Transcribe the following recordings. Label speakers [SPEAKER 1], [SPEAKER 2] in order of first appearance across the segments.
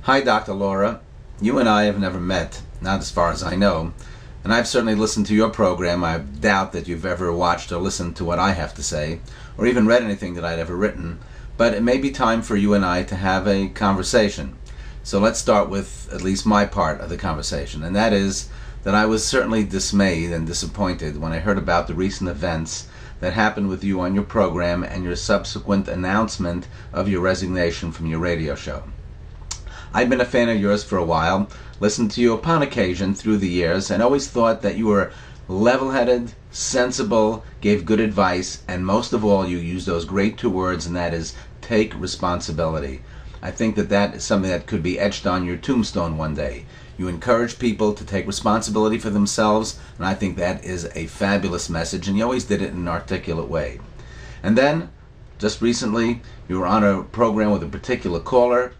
[SPEAKER 1] Hi, Dr. Laura. You and I have never met, not as far as I know, and I've certainly listened to your program. I doubt that you've ever watched or listened to what I have to say, or even read anything that I'd ever written, but it may be time for you and I to have a conversation. So let's start with at least my part of the conversation, and that is that I was certainly dismayed and disappointed when I heard about the recent events that happened with you on your program and your subsequent announcement of your resignation from your radio show. I've been a fan of yours for a while, listened to you upon occasion through the years, and always thought that you were level-headed, sensible, gave good advice, and most of all, you used those great two words, and that is, take responsibility. I think that that is something that could be etched on your tombstone one day. You encourage people to take responsibility for themselves, and I think that is a fabulous message, and you always did it in an articulate way. And then, just recently, you were on a program with a particular caller,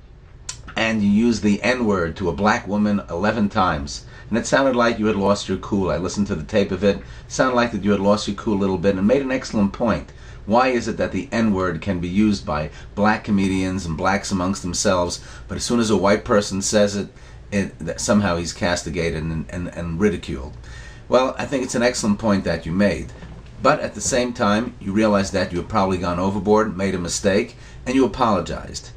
[SPEAKER 1] and you used the N-word to a black woman 11 times. And it sounded like you had lost your cool. I listened to the tape of it. It sounded like that you had lost your cool a little bit and made an excellent point. Why is it that the N-word can be used by black comedians and blacks amongst themselves, but as soon as a white person says it somehow he's castigated and ridiculed? Well, I think it's an excellent point that you made. But at the same time, you realized that you had probably gone overboard, made a mistake, and you apologized.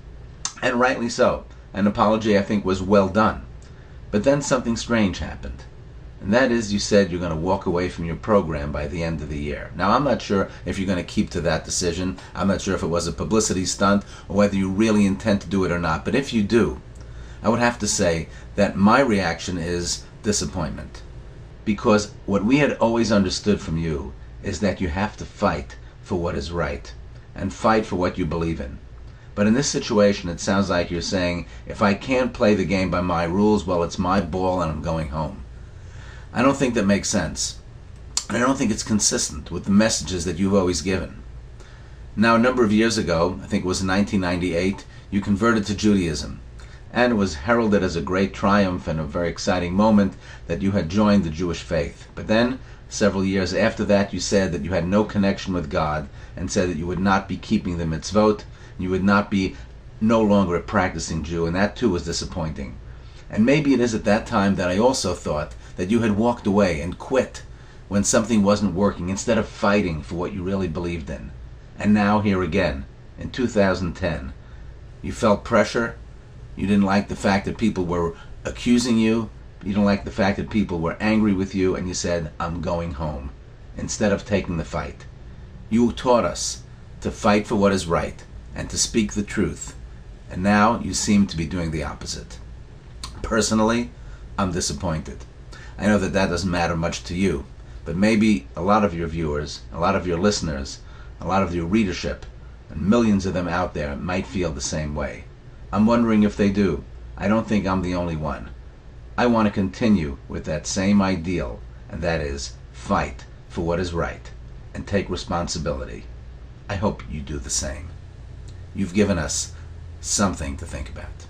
[SPEAKER 1] And rightly so. An apology, I think, was well done. But then something strange happened. And that is, you said you're going to walk away from your program by the end of the year. Now, I'm not sure if you're going to keep to that decision. I'm not sure if it was a publicity stunt or whether you really intend to do it or not. But if you do, I would have to say that my reaction is disappointment. Because what we had always understood from you is that you have to fight for what is right and fight for what you believe in. But in this situation, it sounds like you're saying, if I can't play the game by my rules, well, it's my ball and I'm going home. I don't think that makes sense. And I don't think it's consistent with the messages that you've always given. Now, a number of years ago, I think it was in 1998, you converted to Judaism. And it was heralded as a great triumph and a very exciting moment that you had joined the Jewish faith. But then, several years after that, you said that you had no connection with God and said that you would not be keeping the mitzvot. You would not be no longer a practicing Jew, and that too was disappointing. And maybe it is at that time that I also thought that you had walked away and quit when something wasn't working instead of fighting for what you really believed in. And now here again, in 2010, you felt pressure. You didn't like the fact that people were accusing you. You didn't like the fact that people were angry with you, and you said, I'm going home, instead of taking the fight. You taught us to fight for what is right and to speak the truth, and now you seem to be doing the opposite. Personally, I'm disappointed. I know that that doesn't matter much to you, but maybe a lot of your viewers, a lot of your listeners, a lot of your readership, and millions of them out there might feel the same way. I'm wondering if they do. I don't think I'm the only one. I want to continue with that same ideal, and that is fight for what is right and take responsibility. I hope you do the same. You've given us something to think about.